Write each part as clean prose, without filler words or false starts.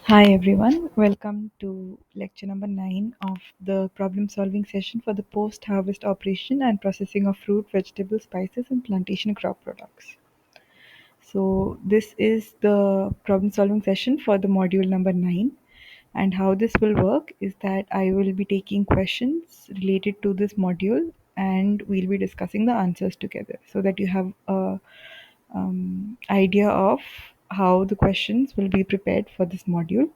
Hi everyone, welcome to lecture number 9 of the problem solving session for the post harvest operation and processing of fruit, vegetables, spices, and plantation crop products. So, this is the problem solving session for the module number 9. And how this will work is that I will be taking questions related to this module and we'll be discussing the answers together so that you have a idea of how the questions will be prepared for this module,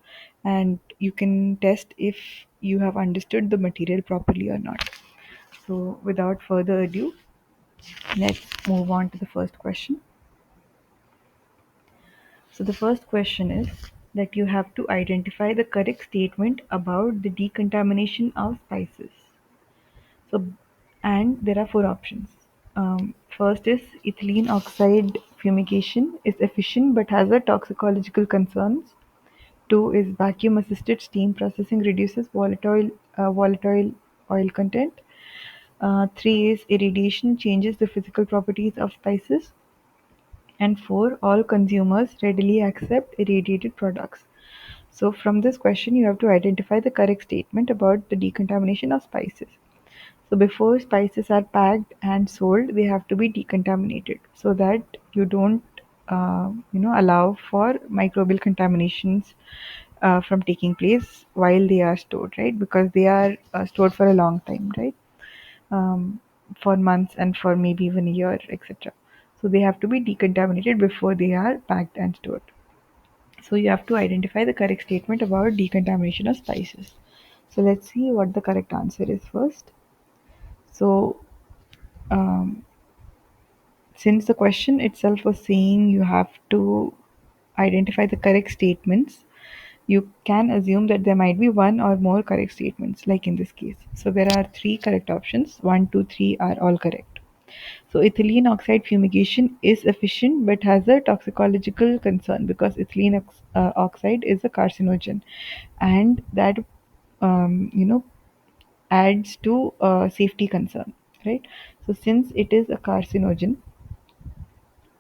and you can test if you have understood the material properly or not. So without further ado, let's move on to the first question. So the first question is that you have to identify the correct statement about the decontamination of spices. So, and there are four options. First is ethylene oxide fumigation is efficient but has a toxicological concerns. Two is vacuum assisted steam processing reduces volatile oil content. Three is irradiation changes the physical properties of spices. And four, all consumers readily accept irradiated products. So from this question, you have to identify the correct statement about the decontamination of spices. So before spices are packed and sold, they have to be decontaminated so that you don't, allow for microbial contaminations from taking place while they are stored, right? Because they are stored for a long time, right? um, for months and for maybe even a year, etc. So they have to be decontaminated before they are packed and stored. So you have to identify the correct statement about decontamination of spices. So let's see what the correct answer is first. So um, since the question itself was saying you have to identify the correct statements, you can assume that there might be one or more correct statements, like in this case. So there are three correct options. One, two, three are all correct. So ethylene oxide fumigation is efficient but has a toxicological concern because oxide is a carcinogen, and that adds to safety concern, right? So since it is a carcinogen,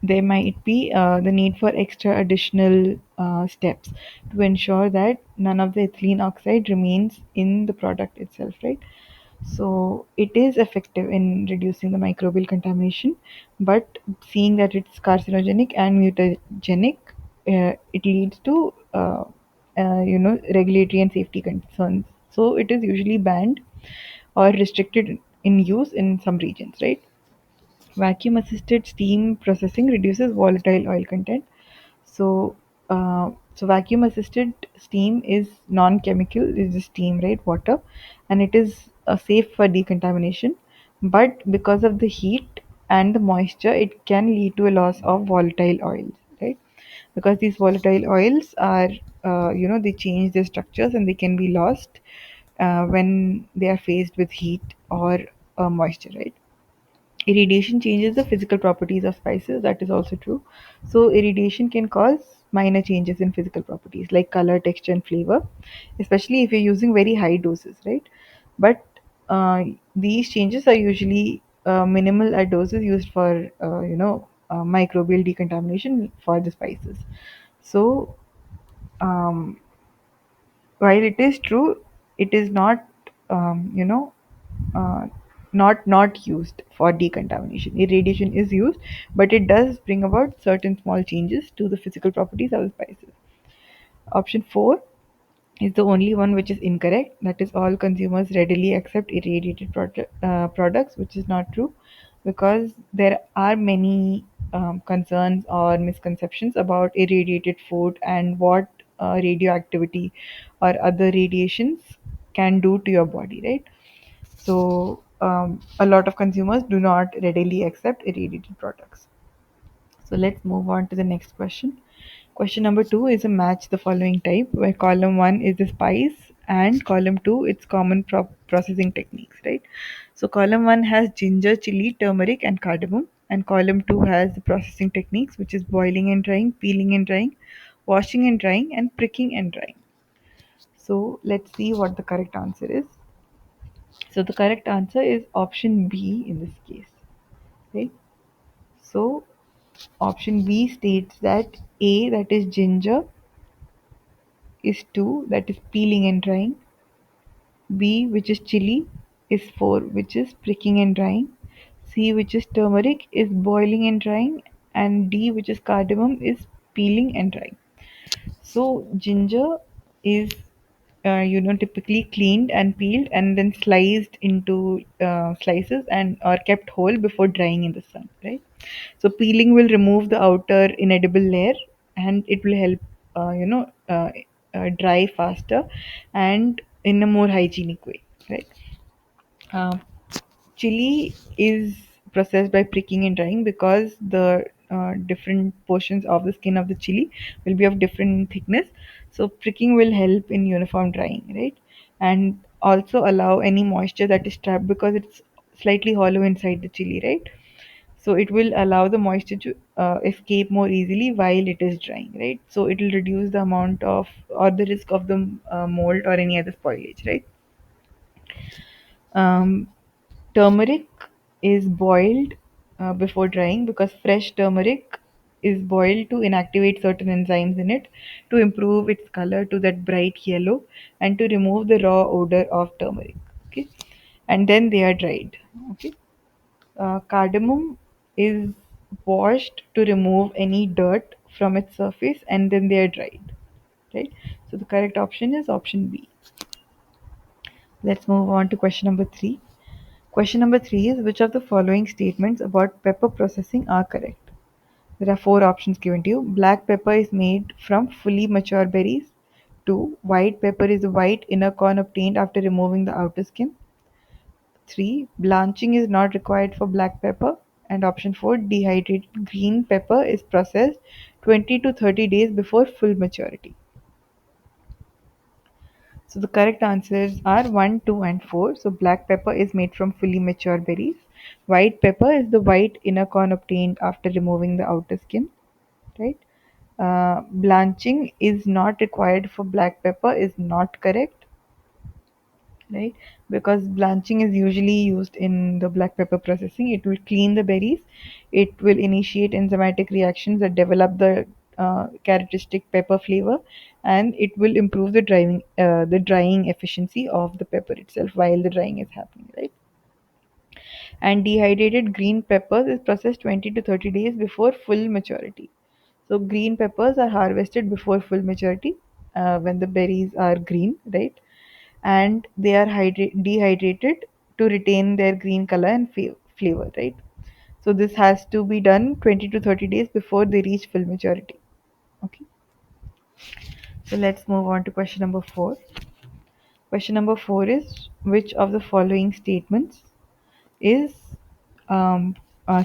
there might be the need for extra additional steps to ensure that none of the ethylene oxide remains in the product itself, right? So it is effective in reducing the microbial contamination, but seeing that it's carcinogenic and mutagenic, it leads to regulatory and safety concerns. So it is usually banned or restricted in use in some regions, right? Vacuum assisted steam processing reduces volatile oil content. So vacuum assisted steam is non-chemical, is just steam, right? Water, and it is safe for decontamination. But because of the heat and the moisture, it can lead to a loss of volatile oils, right? Because these volatile oils are, they change their structures and they can be lost when they are faced with heat or moisture, right? Irradiation changes the physical properties of spices. That is also true. So irradiation can cause minor changes in physical properties like color, texture, and flavor, especially if you're using very high doses, right? But these changes are usually minimal at doses used for microbial decontamination for the spices. So um, while it is true, it is not uh, not used for decontamination. Irradiation is used, but it does bring about certain small changes to the physical properties of the spices. Option 4 is the only one which is incorrect. That is, all consumers readily accept irradiated products, which is not true, because there are many concerns or misconceptions about irradiated food and what radioactivity or other radiations can do to your body, right? So, a lot of consumers do not readily accept irradiated products. So, let's move on to the next question. Question number 2 is a match the following type, where column 1 is the spice and column 2 it's common processing techniques, right? So, column 1 has ginger, chili, turmeric, and cardamom, and column 2 has the processing techniques, which is boiling and drying, peeling and drying, washing and drying, and pricking and drying. So, let's see what the correct answer is. So the correct answer is option B in this case, right? So option B states that A, that is ginger, is 2, that is peeling and drying. B, which is chili, is 4, which is pricking and drying. C, which is turmeric, is boiling and drying. And D, which is cardamom, is peeling and drying. So ginger is typically cleaned and peeled and then sliced into slices and are kept whole before drying in the sun, right? So peeling will remove the outer inedible layer, and it will help dry faster and in a more hygienic way, right? uh, Chili is processed by pricking and drying because the different portions of the skin of the chili will be of different thickness. So pricking will help in uniform drying, right? And also allow any moisture that is trapped because it's slightly hollow inside the chili, right? So it will allow the moisture to escape more easily while it is drying, right? So it will reduce the amount of or the risk of the mold or any other spoilage, right? um, Turmeric is boiled before drying because fresh turmeric is boiled to inactivate certain enzymes in it to improve its color to that bright yellow and to remove the raw odor of turmeric. Okay, and then they are dried. Okay, cardamom is washed to remove any dirt from its surface and then they are dried. Right. So the correct option is option B. Let's move on to question number 3. Question number 3 is, which of the following statements about pepper processing are correct? There are 4 options given to you. Black pepper is made from fully mature berries. 2. White pepper is a white inner corn obtained after removing the outer skin. 3. Blanching is not required for black pepper. And option 4. Dehydrated green pepper is processed 20 to 30 days before full maturity. So the correct answers are 1, 2, and 4. So black pepper is made from fully mature berries. White pepper is the white inner corn obtained after removing the outer skin, right? Blanching is not required for black pepper is not correct, right? Because blanching is usually used in the black pepper processing. It will clean the berries. It will initiate enzymatic reactions that develop the characteristic pepper flavor, and it will improve the drying efficiency of the pepper itself while the drying is happening, right? And dehydrated green peppers is processed 20 to 30 days before full maturity. So green peppers are harvested before full maturity when the berries are green, right? And they are dehydrated to retain their green color and flavor, right? So this has to be done 20 to 30 days before they reach full maturity. Okay, so let's move on to question number 4. Question number 4 is, which of the following statements is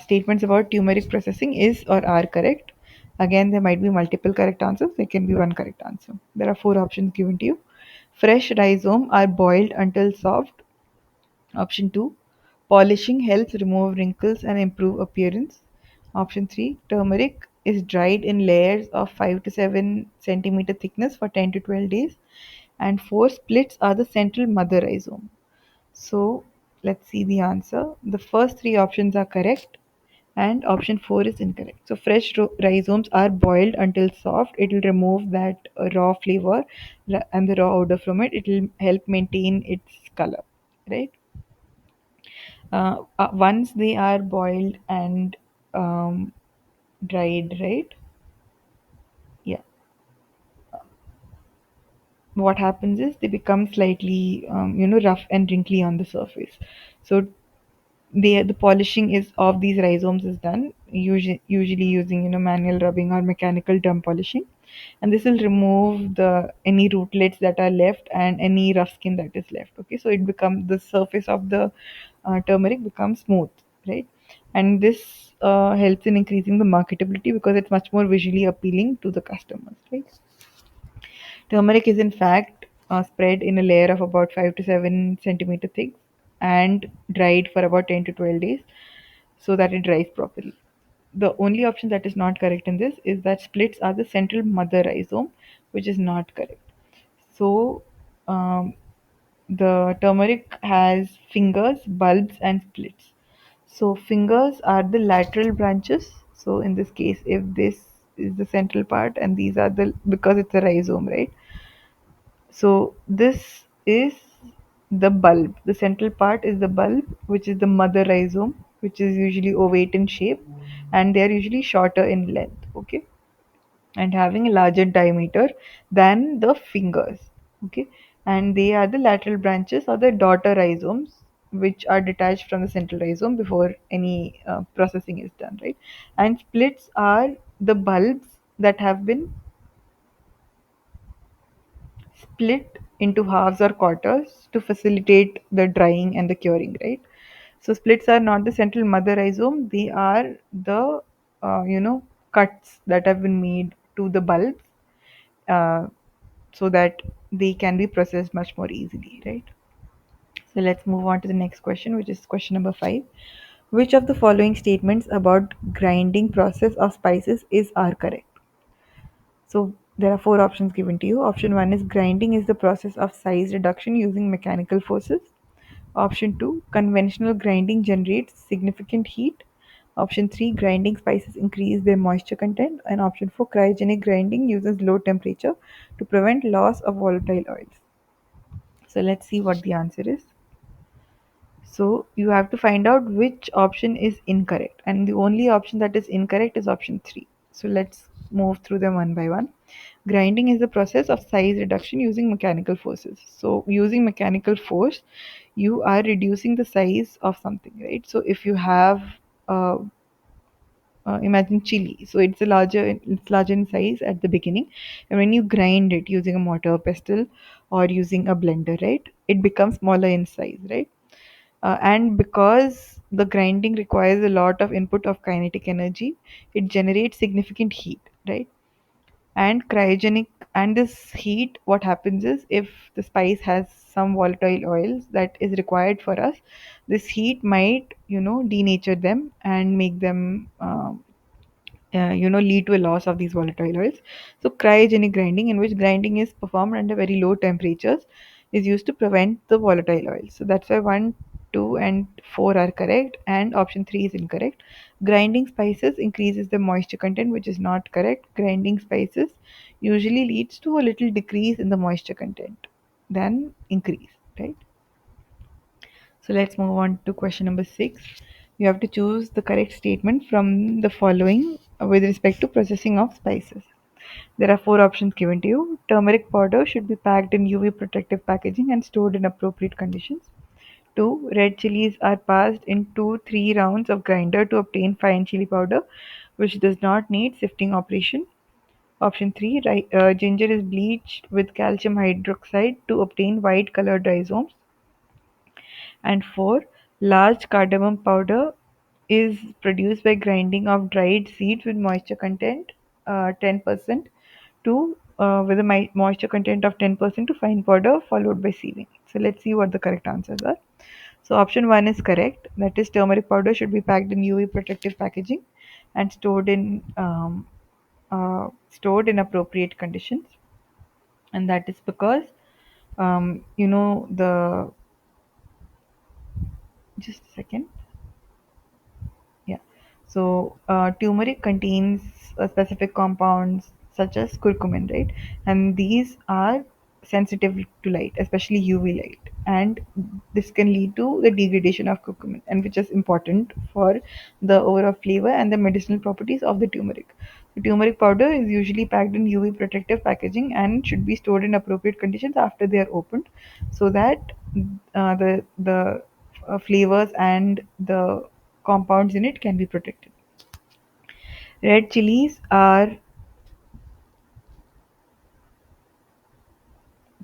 statements about turmeric processing is or are correct? Again, there might be multiple correct answers. There can be one correct answer. There are 4 options given to you. Fresh rhizome are boiled until soft. Option 2, polishing helps remove wrinkles and improve appearance. Option 3, turmeric is dried in layers of 5 to 7 centimeter thickness for 10 to 12 days. And 4, splits are the central mother rhizome. So let's see the answer. The first 3 options are correct and option 4 is incorrect. So fresh rhizomes are boiled until soft. It will remove that raw flavor and the raw odor from it. It will help maintain its color, right? Once they are boiled and um, dried, right? Yeah. What happens is they become slightly, rough and wrinkly on the surface. So the polishing is of these rhizomes is done usually using manual rubbing or mechanical drum polishing, and this will remove the any rootlets that are left and any rough skin that is left. Okay, so it becomes the surface of the turmeric becomes smooth, right? And this helps in increasing the marketability because it's much more visually appealing to the customers, right? Turmeric is in fact spread in a layer of about 5 to 7 centimeter thick and dried for about 10 to 12 days so that it dries properly. The only option that is not correct in this is that splits are the central mother rhizome, which is not correct. So, um, the turmeric has fingers, bulbs, and splits. So, fingers are the lateral branches. So, in this case, if this is the central part and these are the because it's a rhizome, right? So this is the bulb. The central part is the bulb, which is the mother rhizome, which is usually ovate in shape, and they are usually shorter in length, okay, and having a larger diameter than the fingers, okay, and they are the lateral branches or the daughter rhizomes, which are detached from the central rhizome before any processing is done, right? And splits are the bulbs that have been split into halves or quarters to facilitate the drying and the curing, right? So splits are not the central mother rhizome; they are the cuts that have been made to the bulbs, uh, so that they can be processed much more easily, right? So let's move on to the next question, which is question number 5. Which of the following statements about grinding process of spices are correct? So there are four options given to you. Option 1 is grinding is the process of size reduction using mechanical forces. Option 2, conventional grinding generates significant heat. Option 3, grinding spices increase their moisture content. And option 4, cryogenic grinding uses low temperature to prevent loss of volatile oils. So let's see what the answer is. So you have to find out which option is incorrect, and the only option that is incorrect is option 3. So let's move through them one by one. Grinding is the process of size reduction using mechanical forces. So using mechanical force, you are reducing the size of something, right? So if you have uh, imagine chili, so it's larger in size at the beginning, and when you grind it using a mortar pestle or using a blender, right, it becomes smaller in size, right? And because the grinding requires a lot of input of kinetic energy, it generates significant heat, right? And cryogenic, and this heat, what happens is, if the spice has some volatile oils that is required for us, this heat might denature them and make them lead to a loss of these volatile oils. So cryogenic grinding, in which grinding is performed under very low temperatures, is used to prevent the volatile oils. So that's why 1, 2 and 4 are correct, and option 3 is incorrect. Grinding spices increases the moisture content, which is not correct. Grinding spices usually leads to a little decrease in the moisture content than increase, right? So let's move on to question number 6. You have to choose the correct statement from the following with respect to processing of spices. There are four options given to you. Turmeric powder should be packed in UV protective packaging and stored in appropriate conditions. 2. Red chilies are passed into 3 rounds of grinder to obtain fine chili powder, which does not need sifting operation. Option 3. Ginger is bleached with calcium hydroxide to obtain white colored rhizomes. And 4. Large cardamom powder is produced by grinding of dried seeds with moisture content 10% to with a moisture content of 10% to fine powder followed by sieving. So let's see what the correct answers are. So option 1 is correct. That is, turmeric powder should be packed in UV protective packaging and stored in appropriate conditions. And that is because the just a second. Yeah. So turmeric contains specific compounds such as curcumin, right? And these are sensitive to light, especially UV light, and this can lead to the degradation of curcumin, and which is important for the overall flavor and the medicinal properties of the turmeric. The turmeric powder is usually packed in UV protective packaging and should be stored in appropriate conditions after they are opened, so that the flavors and the compounds in it can be protected. Red chilies are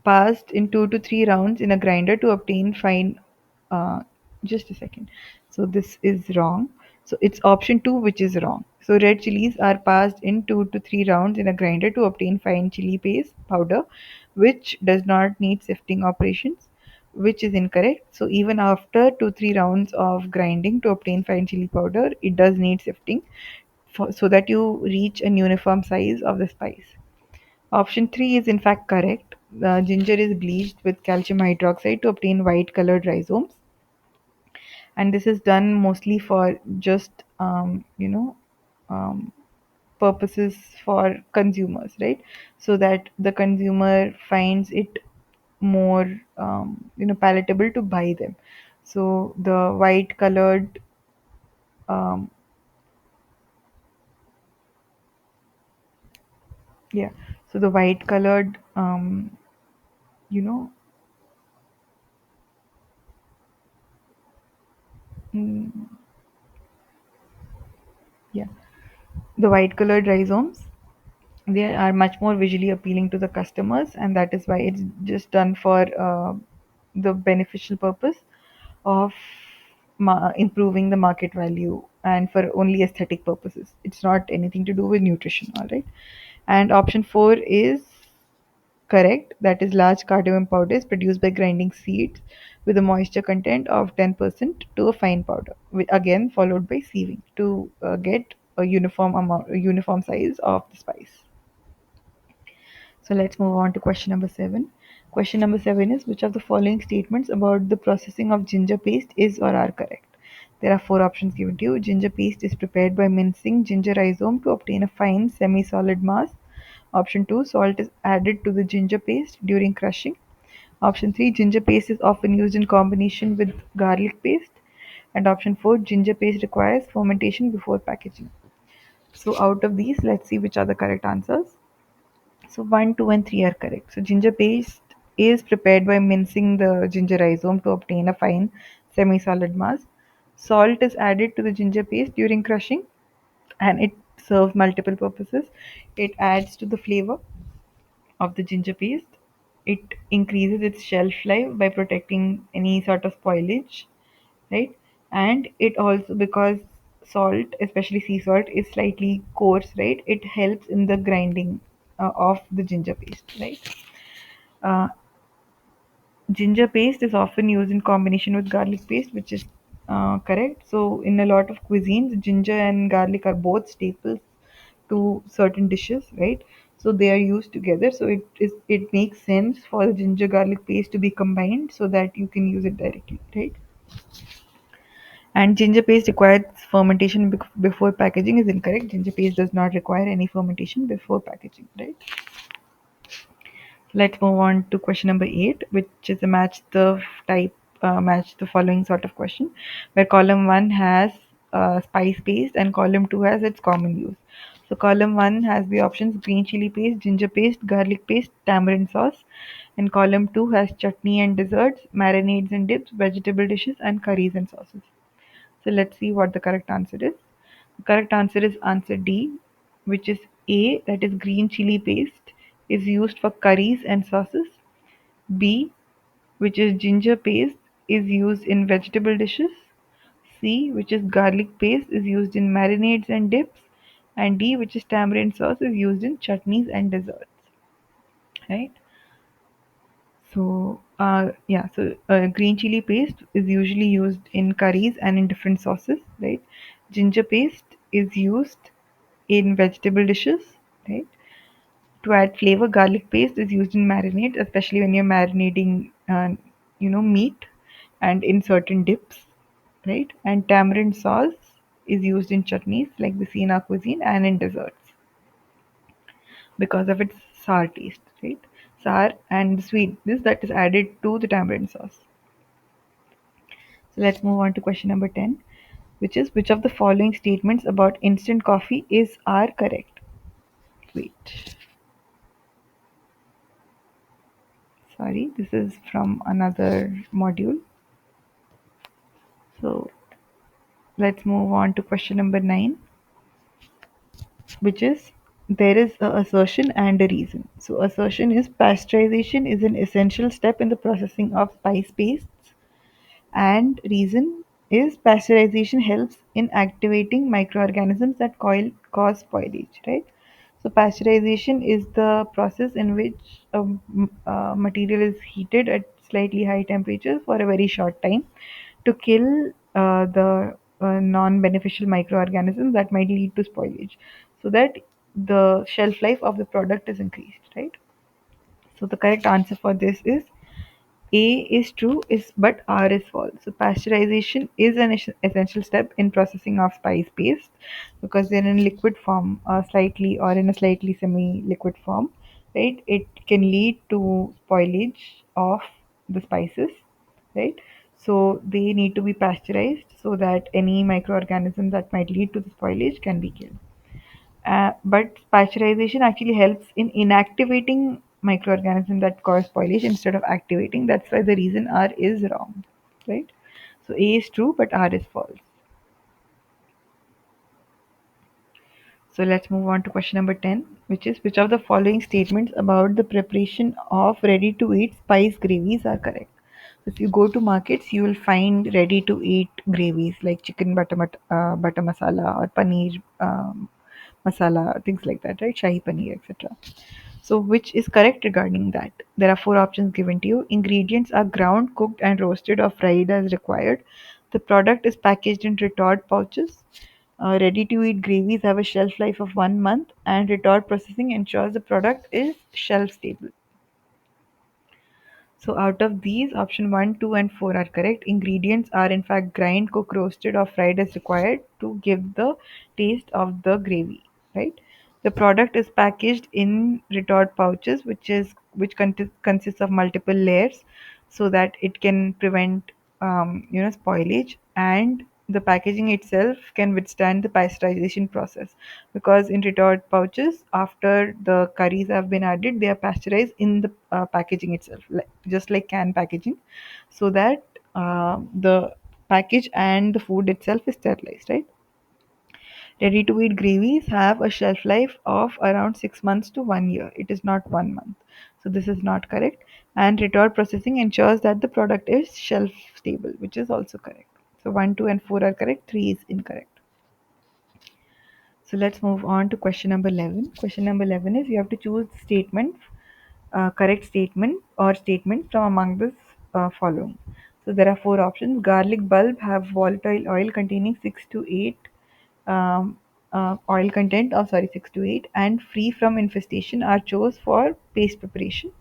passed in 2 to 3 rounds in a grinder to obtain fine. Uh, just a second. So this is wrong. So it's option 2 which is wrong. So red chilies are passed in 2 to 3 rounds in a grinder to obtain fine chili paste powder, which does not need sifting operations, which is incorrect. So even after 2 3 rounds of grinding to obtain fine chili powder, it does need sifting so that you reach an uniform size of the spice. Option 3 is in fact correct. Ginger is bleached with calcium hydroxide to obtain white colored rhizomes, and this is done mostly for just um, purposes for consumers, right? So that the consumer finds it more palatable to buy them. So the white colored um, yeah, so the white colored you know mm, yeah, the white colored rhizomes, they are much more visually appealing to the customers, and that is why it's just done for the beneficial purpose of improving the market value and for only aesthetic purposes. It's not anything to do with nutrition, all right. And option 4 is correct. That is, large cardamom powder is produced by grinding seeds with a moisture content of 10% to a fine powder, again followed by sieving to get a a uniform size of the spice. So let's move on to question number 7. Question number 7 is, which of the following statements about the processing of ginger paste is or are correct? There are four options given to you. Ginger paste is prepared by mincing ginger rhizome to obtain a fine semi-solid mass. Option 2, salt is added to the ginger paste during crushing. Option 3, ginger paste is often used in combination with garlic paste. And option 4, ginger paste requires fermentation before packaging. So out of these, let's see which are the correct answers. So 1, 2, and 3 are correct. So ginger paste is prepared by mincing the ginger rhizome to obtain a fine semi-solid mass. Salt is added to the ginger paste during crushing, and it serves multiple purposes. It adds to the flavor of the ginger paste. It increases its shelf life by protecting any sort of spoilage, right? And it also, because salt, especially sea salt, is slightly coarse, right? It helps in the grinding of the ginger paste, right? Uh, Ginger paste is often used in combination with garlic paste, which is correct. So, in a lot of cuisines, ginger and garlic are both staples to certain dishes, right? So they are used together. So it makes sense for the ginger garlic paste to be combined so that you can use it directly, right? And ginger paste requires fermentation before packaging is incorrect. Ginger paste does not require any fermentation before packaging, right? Let's move on to question number 8, which is a match the following sort of question, where column 1 has spice paste and column 2 has its common use. So column 1 has the options green chili paste, ginger paste, garlic paste, tamarind sauce, and column 2 has chutney and desserts, marinades and dips, vegetable dishes, and curries and sauces. So let's see what the correct answer is. The correct answer is answer D, which is A, that is green chili paste, is used for curries and sauces. B, which is ginger paste, is used in vegetable dishes. C, which is garlic paste, is used in marinades and dips. And D, which is tamarind sauce, is used in chutneys and desserts. Right? Green chili paste is usually used in curries and in different sauces, right? Ginger paste is used in vegetable dishes, right? To add flavor, garlic paste is used in marinade, especially when you're marinating, meat and in certain dips, right? And tamarind sauce is used in chutneys like we see in our cuisine and in desserts because of its sour taste, right? Sour and sweetness that is added to the tamarind sauce. So let's move on to question number 10, which is, which of the following statements about instant coffee is are correct? Wait, sorry, this is from another module. So let's move on to question number 9, which is, there is a assertion and a reason. So assertion is, pasteurization is an essential step in the processing of spice pastes, and reason is, pasteurization helps in activating microorganisms that cause spoilage, right? So pasteurization is the process in which a material is heated at slightly high temperatures for a very short time to kill the non-beneficial microorganisms that might lead to spoilage, so that the shelf life of the product is increased, right? So the correct answer for this is A is true, is but R is false. So pasteurization is an essential step in processing of spice paste because they're in liquid form, slightly or in a slightly semi-liquid form, right? It can lead to spoilage of the spices, right? So they need to be pasteurized so that any microorganisms that might lead to the spoilage can be killed. But pasteurization actually helps in inactivating microorganisms that cause spoilage instead of activating. That's why the reason R is wrong, right? So A is true, but R is false. So let's move on to question number 10, which is which of the following statements about the preparation of ready to eat spice gravies are correct? So if you go to markets, you will find ready to eat gravies like chicken butter masala or paneer masala, things like that, right? Shahi paneer, etc. So, which is correct regarding that? There are four options given to you. Ingredients are ground, cooked, and roasted or fried as required. The product is packaged in retort pouches. Ready to eat gravies have a shelf life of 1 month, and retort processing ensures the product is shelf stable. So out of these, option 1, 2, and 4 are correct. Ingredients are in fact grind, cook, roasted, or fried as required to give the taste of the gravy. Right. The product is packaged in retort pouches, which consists of multiple layers, so that it can prevent spoilage, and the packaging itself can withstand the pasteurization process, because in retort pouches, after the curries have been added, they are pasteurized in the packaging itself, just like can packaging, so that the package and the food itself is sterilized, right? Ready to eat gravies have a shelf life of around 6 months to 1 year. It is not 1 month. So this is not correct. And retort processing ensures that the product is shelf stable, which is also correct. So 1, 2, and 4 are correct, 3 is incorrect. So let's move on to question number 11. Question number 11 is you have to choose statement, correct statement or statement from among this following. So there are four options. Garlic bulb have volatile oil containing 6 to 8 um, oil content of 6 to 8 and free from infestation are chose for paste preparation.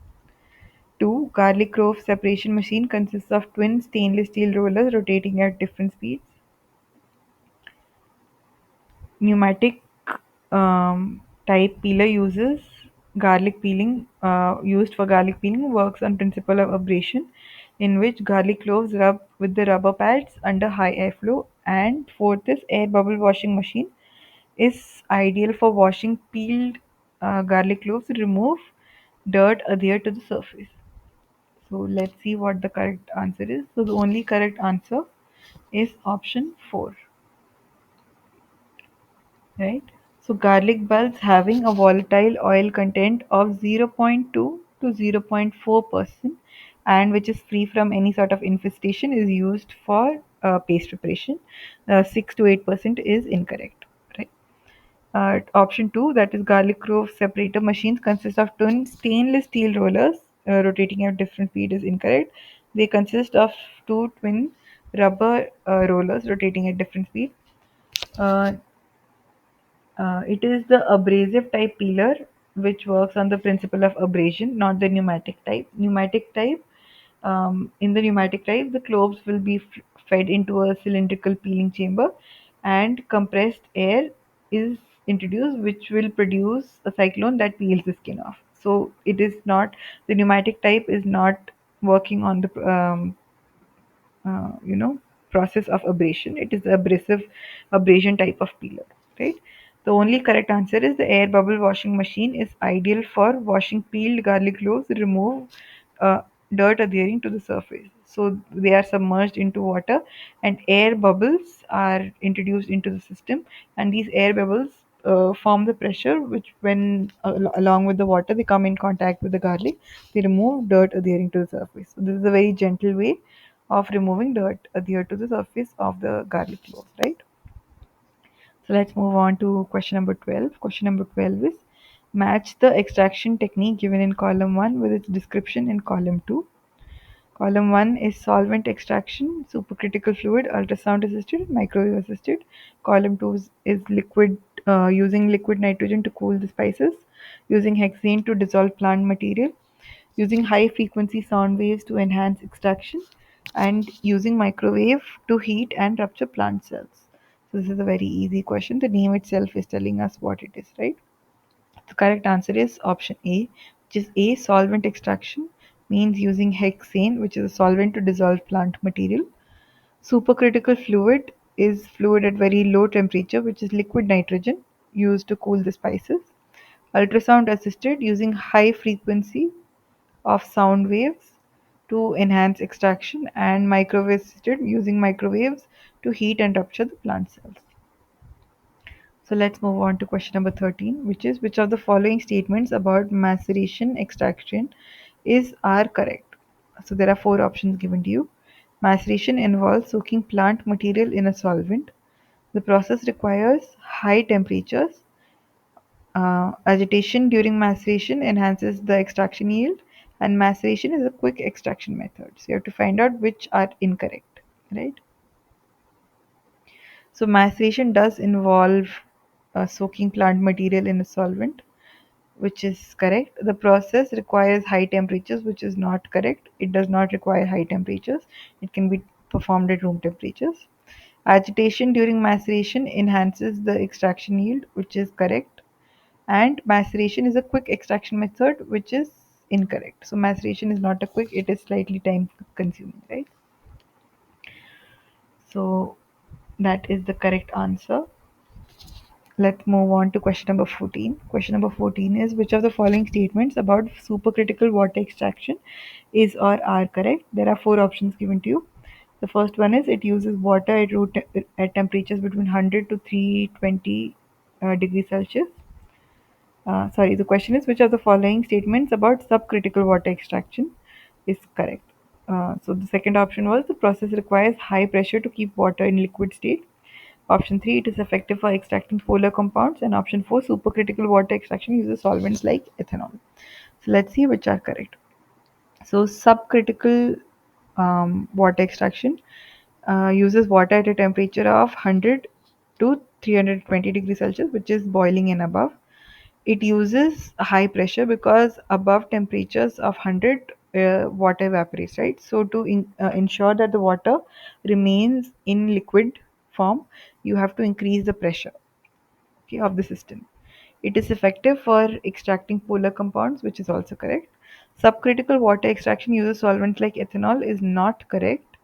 2. Garlic clove separation machine consists of twin stainless steel rollers rotating at different speeds. Pneumatic type peeler uses garlic peeling used for garlic peeling works on principle of abrasion, in which garlic cloves rub with the rubber pads under high airflow. And fourth is air bubble washing machine is ideal for washing peeled garlic cloves to remove dirt adhere to the surface. So let's see what the correct answer is. So the only correct answer is option 4. Right? So garlic bulbs having a volatile oil content of 0.2 to 0.4% and which is free from any sort of infestation is used for paste preparation. 6 to 8% is incorrect. Right? Option 2, that is garlic clove separator machines, consist of twin stainless steel rollers rotating at different speed is incorrect. They consist of two twin rubber rollers rotating at different speed. Uh, it is the abrasive type peeler which works on the principle of abrasion, not the pneumatic type. In the pneumatic type, the cloves will be fed into a cylindrical peeling chamber, and compressed air is introduced, which will produce a cyclone that peels the skin off. So it is not, the pneumatic type is not working on the uh, you know process of abrasion. It is the abrasive abrasion type of peeler, right? The only correct answer is the air bubble washing machine is ideal for washing peeled garlic cloves to remove uh, dirt adhering to the surface. So they are submerged into water and air bubbles are introduced into the system, and these air bubbles form the pressure which, when along with the water, they come in contact with the garlic, they remove dirt adhering to the surface. So this is a very gentle way of removing dirt adhere to the surface of the garlic clove, right? So let's move on to question number 12. Question number 12 is match the extraction technique given in column 1 with its description in column 2. Column 1 is solvent extraction, supercritical fluid, ultrasound assisted, microwave assisted. Column 2 is liquid, using liquid nitrogen to cool the spices, using hexane to dissolve plant material, using high frequency sound waves to enhance extraction, and using microwave to heat and rupture plant cells. So this is a very easy question. The name itself is telling us what it is, right? The correct answer is option A, which is A, solvent extraction, means using hexane, which is a solvent to dissolve plant material. Supercritical fluid is fluid at very low temperature, which is liquid nitrogen used to cool the spices. Ultrasound assisted, using high frequency of sound waves to enhance extraction, and microwave assisted, using microwaves to heat and rupture the plant cells. So let's move on to question number 13, which is which of the following statements about maceration extraction are correct? So there are four options given to you. Maceration involves soaking plant material in a solvent. The process requires high temperatures. Agitation during maceration enhances the extraction yield, and maceration is a quick extraction method. So you have to find out which are incorrect, right? So maceration does involve soaking plant material in a solvent, which is correct. The process requires high temperatures, which is not correct. It does not require high temperatures. It can be performed at room temperatures. Agitation during maceration enhances the extraction yield, which is correct. And maceration is a quick extraction method, which is incorrect. So maceration is not a quick, it is slightly time consuming, right? So that is the correct answer. Let's move on to question number 14. Question number 14 is which of the following statements about supercritical water extraction is or are correct? There are four options given to you. The first one is it uses water at temperatures between 100 to 320 degrees Celsius. Sorry, the question is which of the following statements about subcritical water extraction is correct? So the second option was the process requires high pressure to keep water in liquid state. Option 3, it is effective for extracting polar compounds. And option 4, supercritical water extraction uses solvents like ethanol. So let's see which are correct. So subcritical water extraction uses water at a temperature of 100 to 320 degrees Celsius, which is boiling and above. It uses high pressure because above temperatures of 100, water evaporates, right? So to ensure that the water remains in liquid form, you have to increase the pressure, okay, of the system. It is effective for extracting polar compounds, which is also correct. Subcritical water extraction uses solvents like ethanol is not correct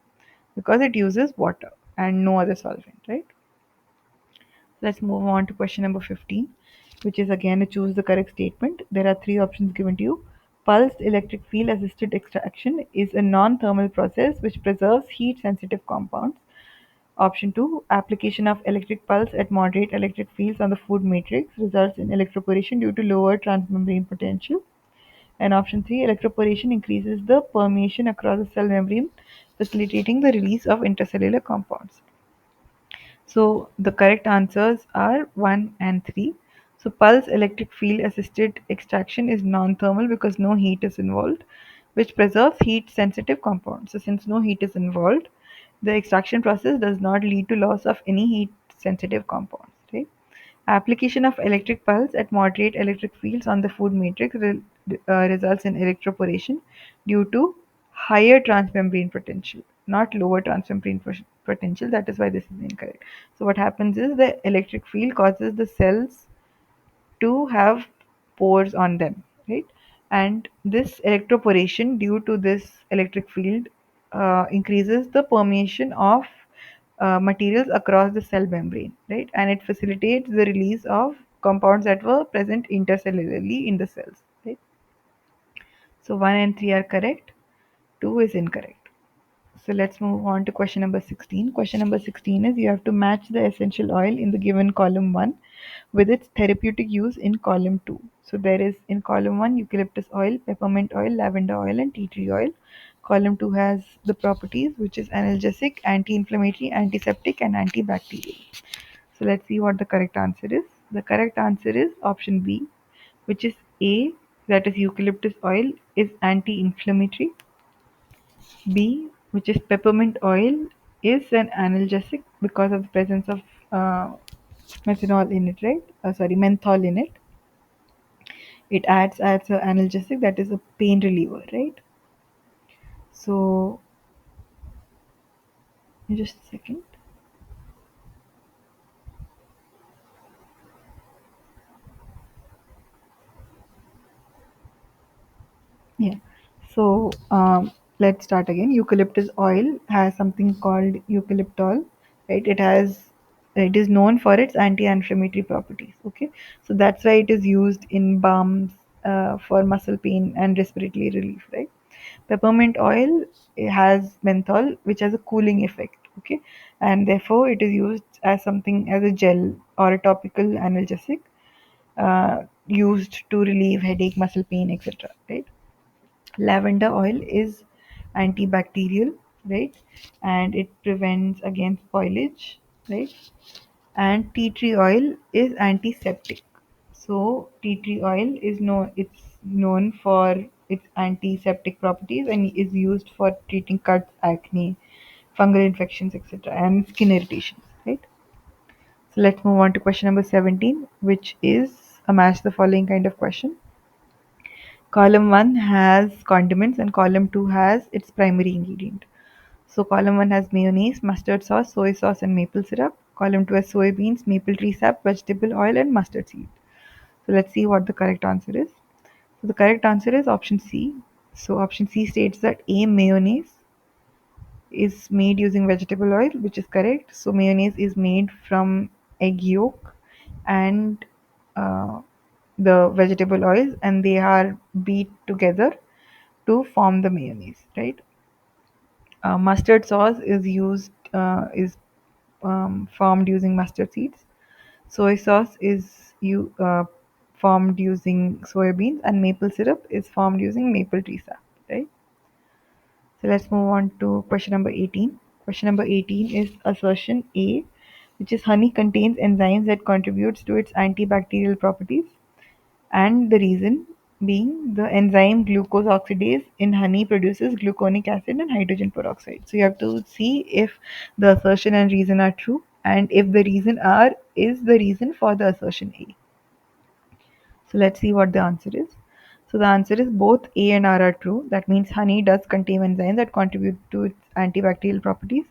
because it uses water and no other solvent, right? Let's move on to question number 15, which is again to choose the correct statement. There are three options given to you. Pulsed electric field assisted extraction is a non-thermal process which preserves heat-sensitive compounds. Option 2, application of electric pulse at moderate electric fields on the food matrix results in electroporation due to lower transmembrane potential. And option 3, electroporation increases the permeation across the cell membrane, facilitating the release of intercellular compounds. So the correct answers are 1 and 3. So pulse electric field assisted extraction is non-thermal because no heat is involved, which preserves heat sensitive compounds. So since no heat is involved, the extraction process does not lead to loss of any heat sensitive compounds, right? Application of electric pulse at moderate electric fields on the food matrix results in electroporation due to higher transmembrane potential, not lower transmembrane potential. That is why this is incorrect. So what happens is the electric field causes the cells to have pores on them, right? And this electroporation due to this electric field increases the permeation of materials across the cell membrane, right? And it facilitates the release of compounds that were present intercellularly in the cells, right? So 1 and 3 are correct, 2 is incorrect. So let's move on to question number 16. Question number 16 is you have to match the essential oil in the given column 1 with its therapeutic use in column 2. So there is in column 1 eucalyptus oil, peppermint oil, lavender oil and tea tree oil. Column 2 has the properties which is analgesic, anti-inflammatory, antiseptic and antibacterial. So let's see what the correct answer is. The correct answer is option B, which is A, that is eucalyptus oil is anti-inflammatory. B, which is peppermint oil, is an analgesic because of the presence of methanol in it, right? Sorry, menthol in it. It acts as an analgesic, that is a pain reliever, right? So, just a second. Yeah. So let's start again. Eucalyptus oil has something called eucalyptol, right? It is known for its anti-inflammatory properties. Okay, so that's why it is used in balms for muscle pain and respiratory relief, right? Peppermint oil, it has menthol, which has a cooling effect. Okay, and therefore it is used as something as a gel or a topical analgesic used to relieve headache, muscle pain, etc. Right? Lavender oil is antibacterial, right? And it prevents against spoilage, right? And tea tree oil is antiseptic. So tea tree oil is it's known for its antiseptic properties and is used for treating cuts, acne, fungal infections, etc. and skin irritations, right? So let's move on to question number 17, which is a match the following kind of question. Column 1 has condiments and column 2 has its primary ingredient. So column 1 has mayonnaise, mustard sauce, soy sauce and maple syrup. Column 2 has soybeans, maple tree sap, vegetable oil and mustard seed. So let's see what the correct answer is. So the correct answer is option C. So option C states that A, mayonnaise is made using vegetable oil, which is correct. So mayonnaise is made from egg yolk and uh, the vegetable oils, and they are beat together to form the mayonnaise, right? Mustard sauce is formed using mustard seeds. Soy sauce is formed using soybeans, and maple syrup is formed using maple tree sap, right? So let's move on to question number 18. Question number 18 is assertion A, which is honey contains enzymes that contributes to its antibacterial properties, and the reason being the enzyme glucose oxidase in honey produces gluconic acid and hydrogen peroxide. So you have to see if the assertion and reason are true, and if the reason are is the reason for the assertion A. So let's see what the answer is. So the answer is both A and R are true. That means honey does contain enzymes that contribute to its antibacterial properties.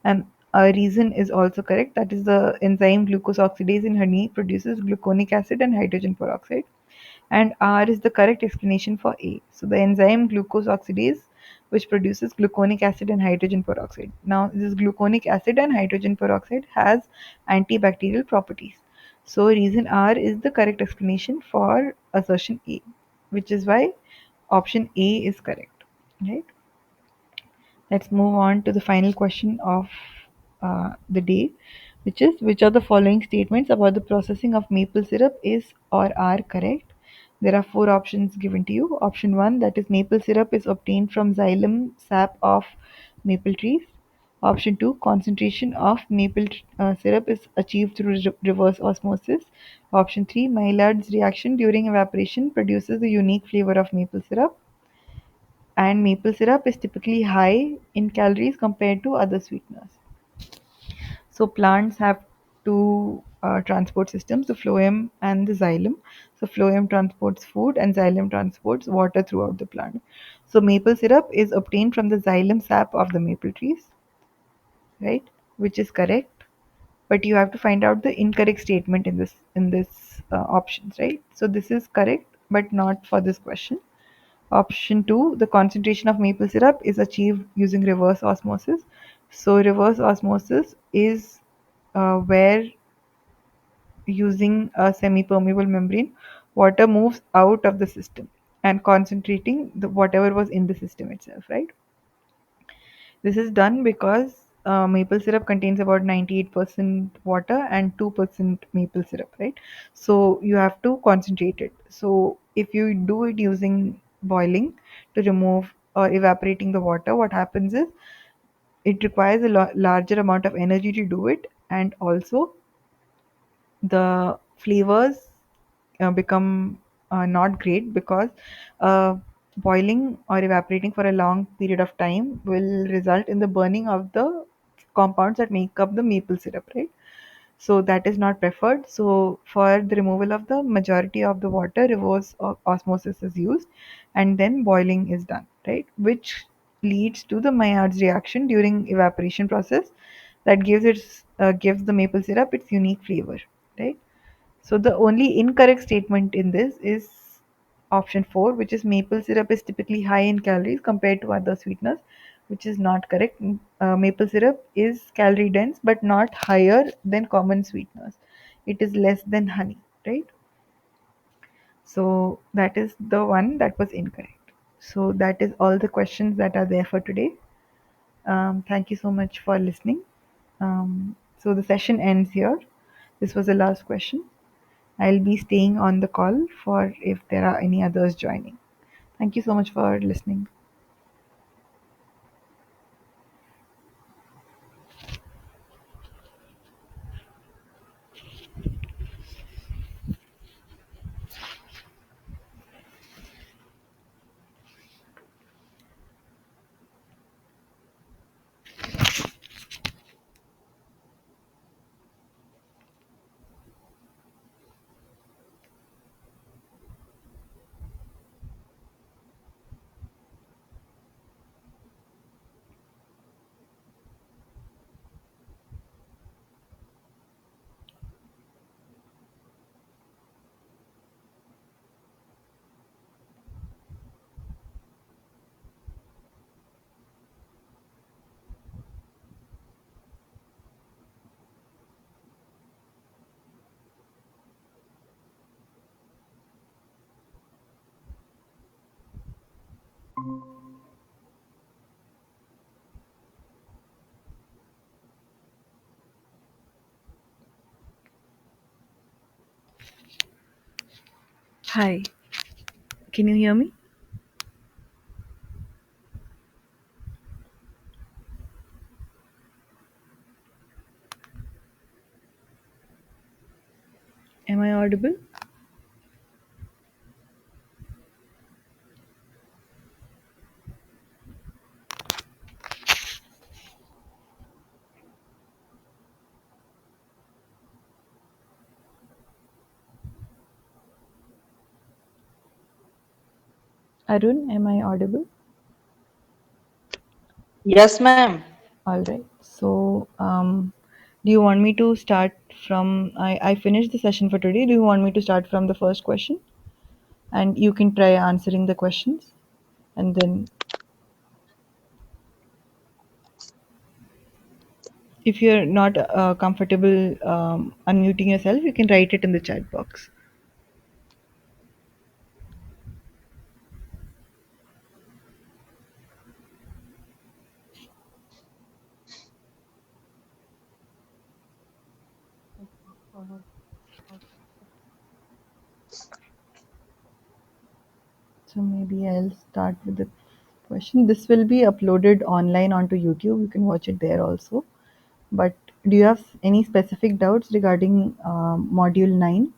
And a reason is also correct. That is the enzyme glucose oxidase in honey produces gluconic acid and hydrogen peroxide. And R is the correct explanation for A. So the enzyme glucose oxidase, which produces gluconic acid and hydrogen peroxide. Now, this gluconic acid and hydrogen peroxide has antibacterial properties. So reason R is the correct explanation for assertion A, which is why option A is correct. Right? Let's move on to the final question of the day, which is which of the following statements about the processing of maple syrup is or are correct? There are four options given to you. Option 1, that is maple syrup is obtained from xylem sap of maple trees. Option 2, concentration of syrup is achieved through reverse osmosis. Option 3, Maillard's reaction during evaporation produces the unique flavor of maple syrup, and maple syrup is typically high in calories compared to other sweeteners. So plants have two transport systems, the phloem and the xylem. So phloem transports food and xylem transports water throughout the plant. So maple syrup is obtained from the xylem sap of the maple trees, right? Which is correct. But you have to find out the incorrect statement in this options, right? So this is correct, but not for this question. Option 2, the concentration of maple syrup is achieved using reverse osmosis. So, reverse osmosis is where using a semi permeable membrane, water moves out of the system and concentrating the whatever was in the system itself, right? This is done because maple syrup contains about 98% water and 2% maple syrup, right? So you have to concentrate it. So if you do it using boiling to remove or evaporating the water, what happens is it requires a larger amount of energy to do it, and also the flavors become not great because boiling or evaporating for a long period of time will result in the burning of the compounds that make up the maple syrup, right? So that is not preferred. So for the removal of the majority of the water, reverse osmosis is used, and then boiling is done, right? Which leads to the Maillard's reaction during evaporation process that gives the maple syrup its unique flavor, right? So the only incorrect statement in this is option 4, which is maple syrup is typically high in calories compared to other sweeteners, which is not correct. Maple syrup is calorie dense but not higher than common sweeteners. It is less than honey, right? So that is the one that was incorrect. So that is all the questions that are there for today. Thank you so much for listening. So the session ends here. This was the last question. I'll be staying on the call for if there are any others joining. Thank you so much for listening. Hi, can you hear me? Am I audible? Arun, am I audible? Yes, ma'am. All right. So, do you want me to start from? I finished the session for today. Do you want me to start from the first question? And you can try answering the questions. And then, if you're not comfortable unmuting yourself, you can write it in the chat box. So, maybe I'll start with the question. This will be uploaded online onto YouTube. You can watch it there also. But do you have any specific doubts regarding module 9?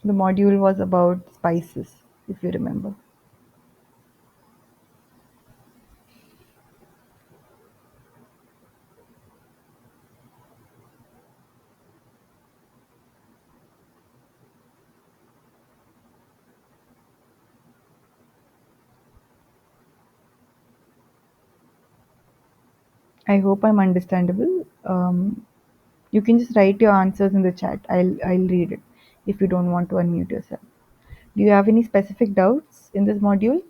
The module was about spices, if you remember. I hope I'm understandable. You can just write your answers in the chat. I'll read it if you don't want to unmute yourself. Do you have any specific doubts in this module?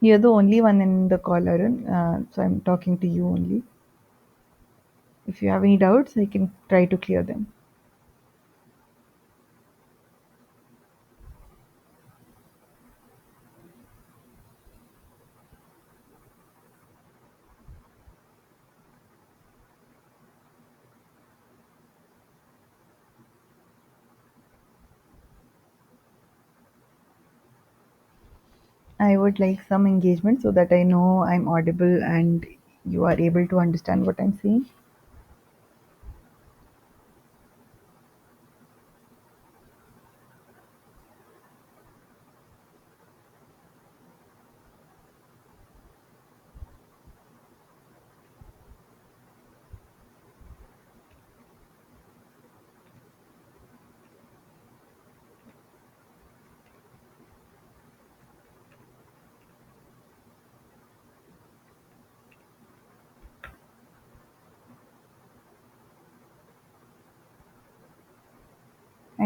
You're the only one in the call, Arun. So I'm talking to you only. If you have any doubts, I can try to clear them. I would like some engagement so that I know I'm audible and you are able to understand what I'm saying.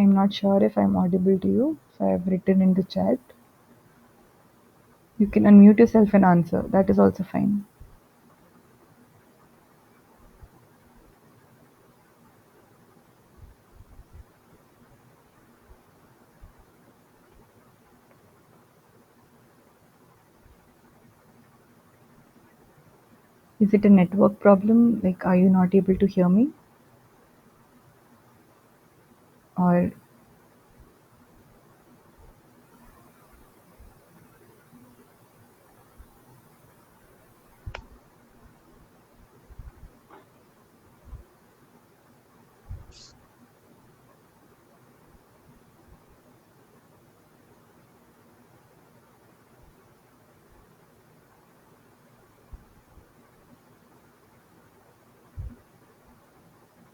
I'm not sure if I'm audible to you, so I've written in the chat. You can unmute yourself and answer. That is also fine. Is it a network problem? Like, are you not able to hear me? Or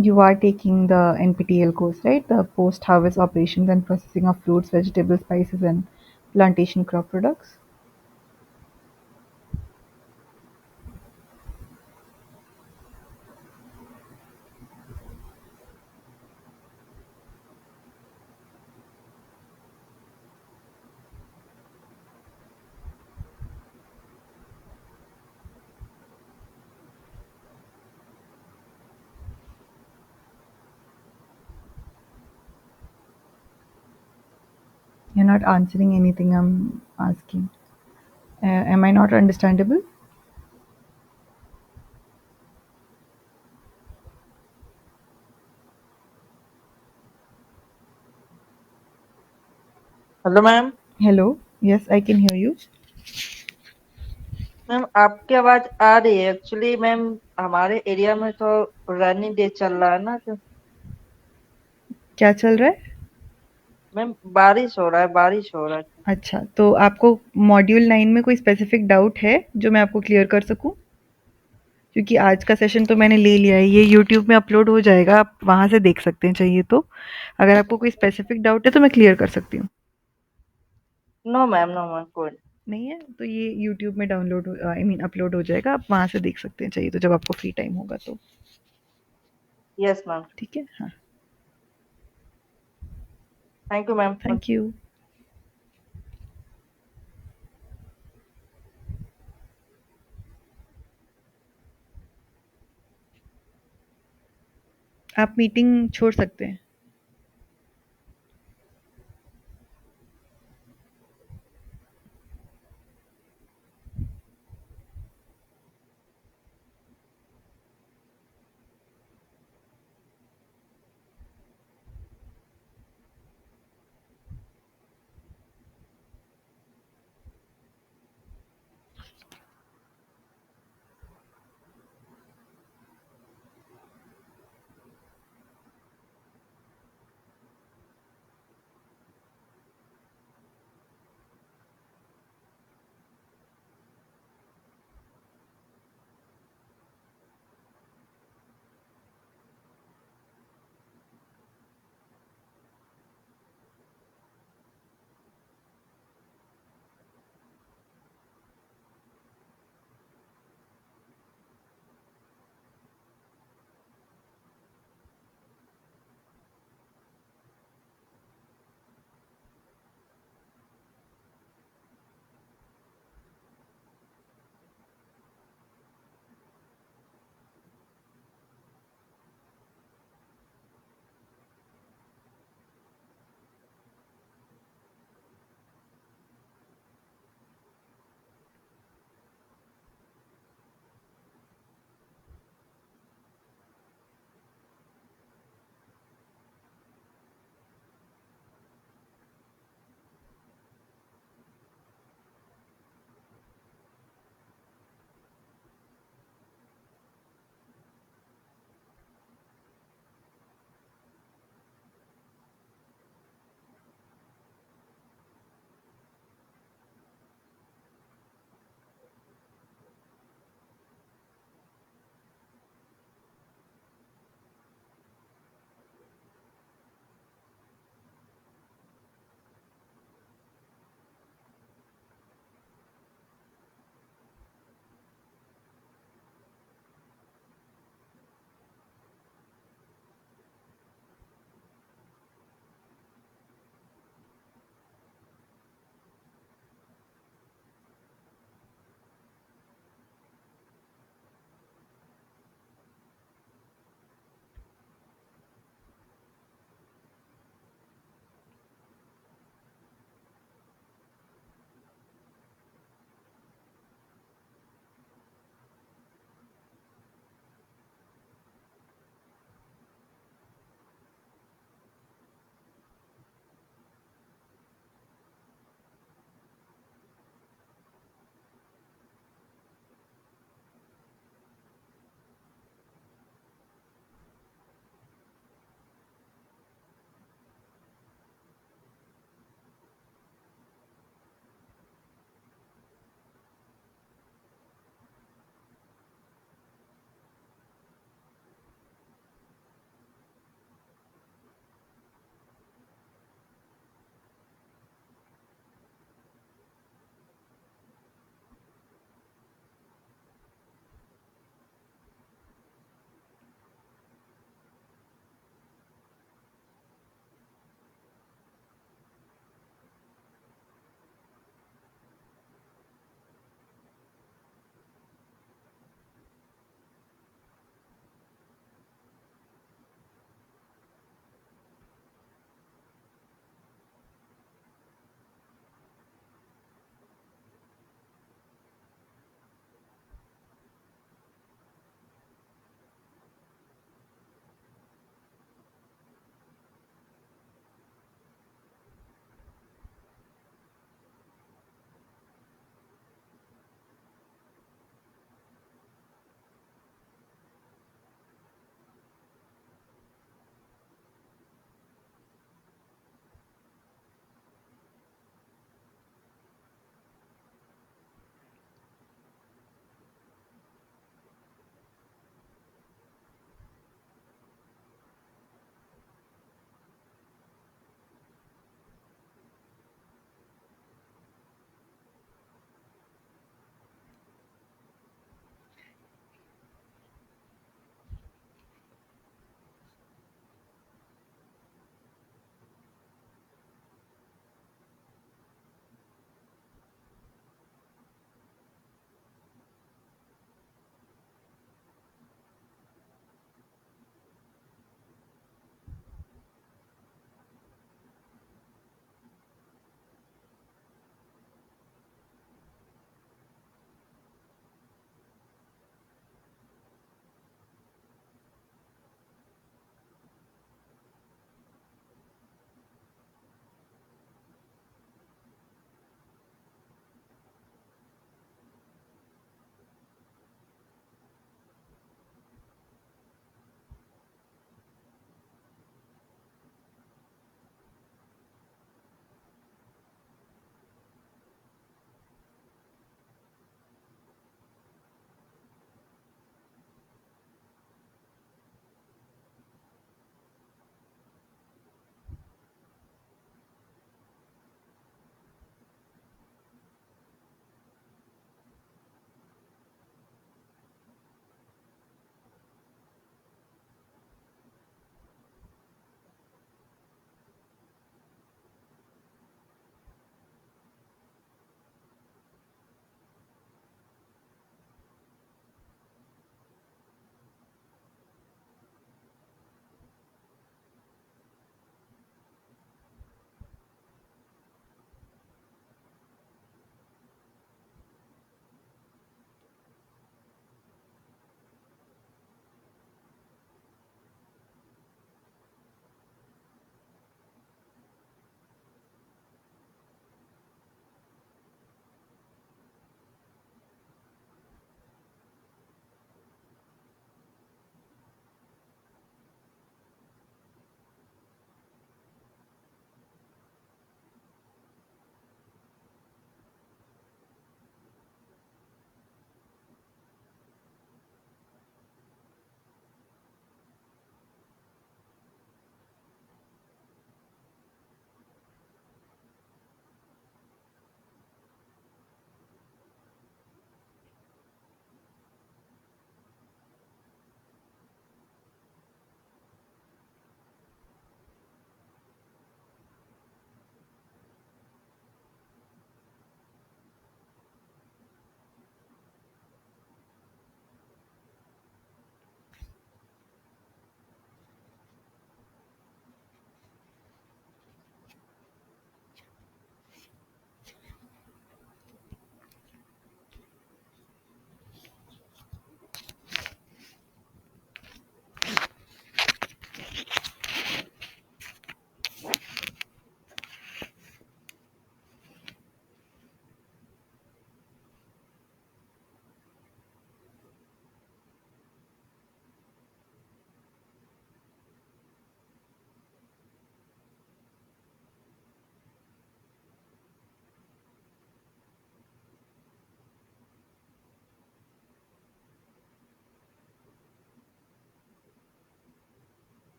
you are taking the NPTEL course, right? The post-harvest operations and processing of fruits, vegetables, spices, and plantation crop products. You're not answering anything I'm asking. Am I not understandable? Hello ma'am. Hello. Yes, I can hear you. Ma'am आपकी आवाज आ रही है actually ma'am. हमारे area में तो rainy day चल रहा है ना, तो क्या चल रहा है? मैम बारिश हो रहा है, बारिश हो रहा है। अच्छा, तो आपको मॉड्यूल 9 में कोई स्पेसिफिक डाउट है जो मैं आपको क्लियर कर सकूं? क्योंकि आज का सेशन तो मैंने ले लिया है, ये यूट्यूब में अपलोड हो जाएगा, आप वहाँ से देख सकते हैं चाहिए तो। अगर आपको कोई स्पेसिफिक डाउट है तो मैं क्लियर कर सकती हूँ। नो मैम, नो मैम, कोई नहीं। नहीं है तो ये यूट्यूब में डाउनलोड आई मीन अपलोड हो जाएगा, आप वहाँ से देख सकते हैं चाहिए तो, जब आपको फ्री टाइम होगा तो। Yes ma'am. ठीक है, हाँ। Thank you ma'am. Thank you. आप मीटिंग छोड़ सकते हैं।